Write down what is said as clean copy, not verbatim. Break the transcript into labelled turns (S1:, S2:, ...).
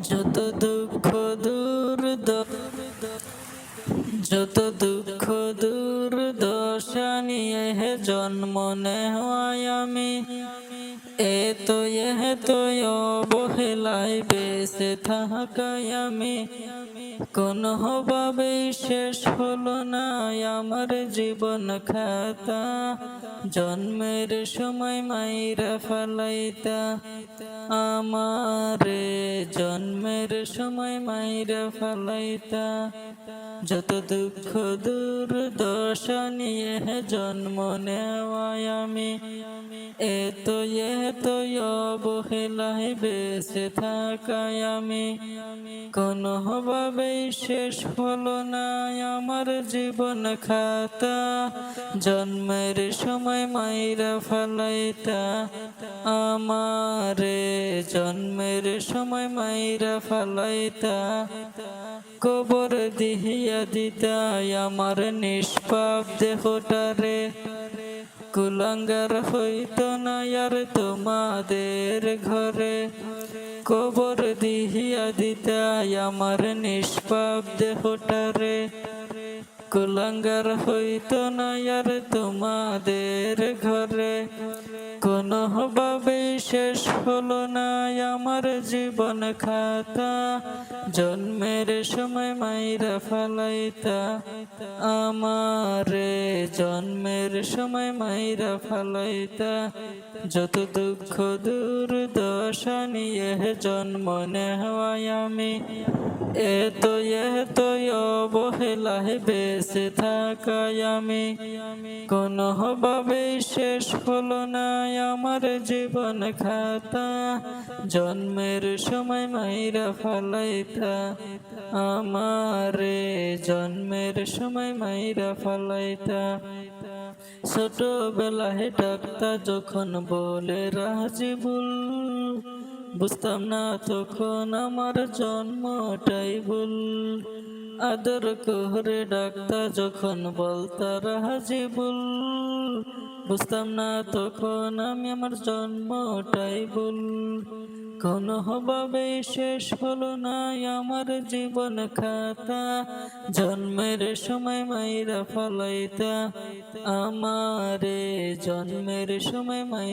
S1: যত দুঃখ যত দুঃখ দুর্দশা নিয়ে জন্ম নেওয়ায় আমি তো অবহেলায় বেঁচে থাকায় আমি কোনোভাবেই শেষ হলো না আমার জীবন খাতা। জন্মের সময় মাইরা ফালাইতা আমারে, জন্মের সময় মাইরা ফালাইতা। যত দুঃখ দুর্দশা নিয়ে জন্ম নেওয়ায় আমি এত অবহেলায় বেঁচে থাকায় আমি কোনোভাবেই শেষ হলো না আমার জীবন খাতা। জন্মের সময় মাইরা ফালাইতা আমারে, জন্মের সময় মাইরা ফালাইতা। কবর দিহিয়া দিতা আমার নিষ্পাপ দেহটারে, কুলাঙ্গার হইত না আর তোমাদের ঘরে। কবর দিহিয়া দিতা আমার নিষ্পাপ দেহটারে, কুলাঙ্গার হইত না আর তোমাদের ঘরে। কোনোভাবে শেষ হলো না আমার জীবন খাতা। জন্মের সময় মাইরা ফালাইতা আমারে, জন্মের সময় মাইরা ফালাইতা। যত দুঃখ দুর্দশা নিয়ে জন্ম নেওয়ায় আমি এত অবহেলায় বেঁচে থাকায় আমি কোনোভাবে শেষ হলো না আমার জীবন খাতা। জন্মের সময় মাইরা ফালাইতা আমারে, জন্মের সময় মাইরা ফালাইতা। ছোটবেলায় ডাক্তা যখন বলে রাজিবুল, বুঝতাম না তখন আমার জন্মটাই ভুল। আদর করে ডাক্তা যখন বলতা রাজিবুল, বুঝতাম না তখন আমি আমার জন্মটাই ভুল। কোনোভাবে শেষ হলো না আমার জীবন খাতা। জন্মের সময় মাইরা ফালাইতা আমারে, জন্মের সময় মাইরা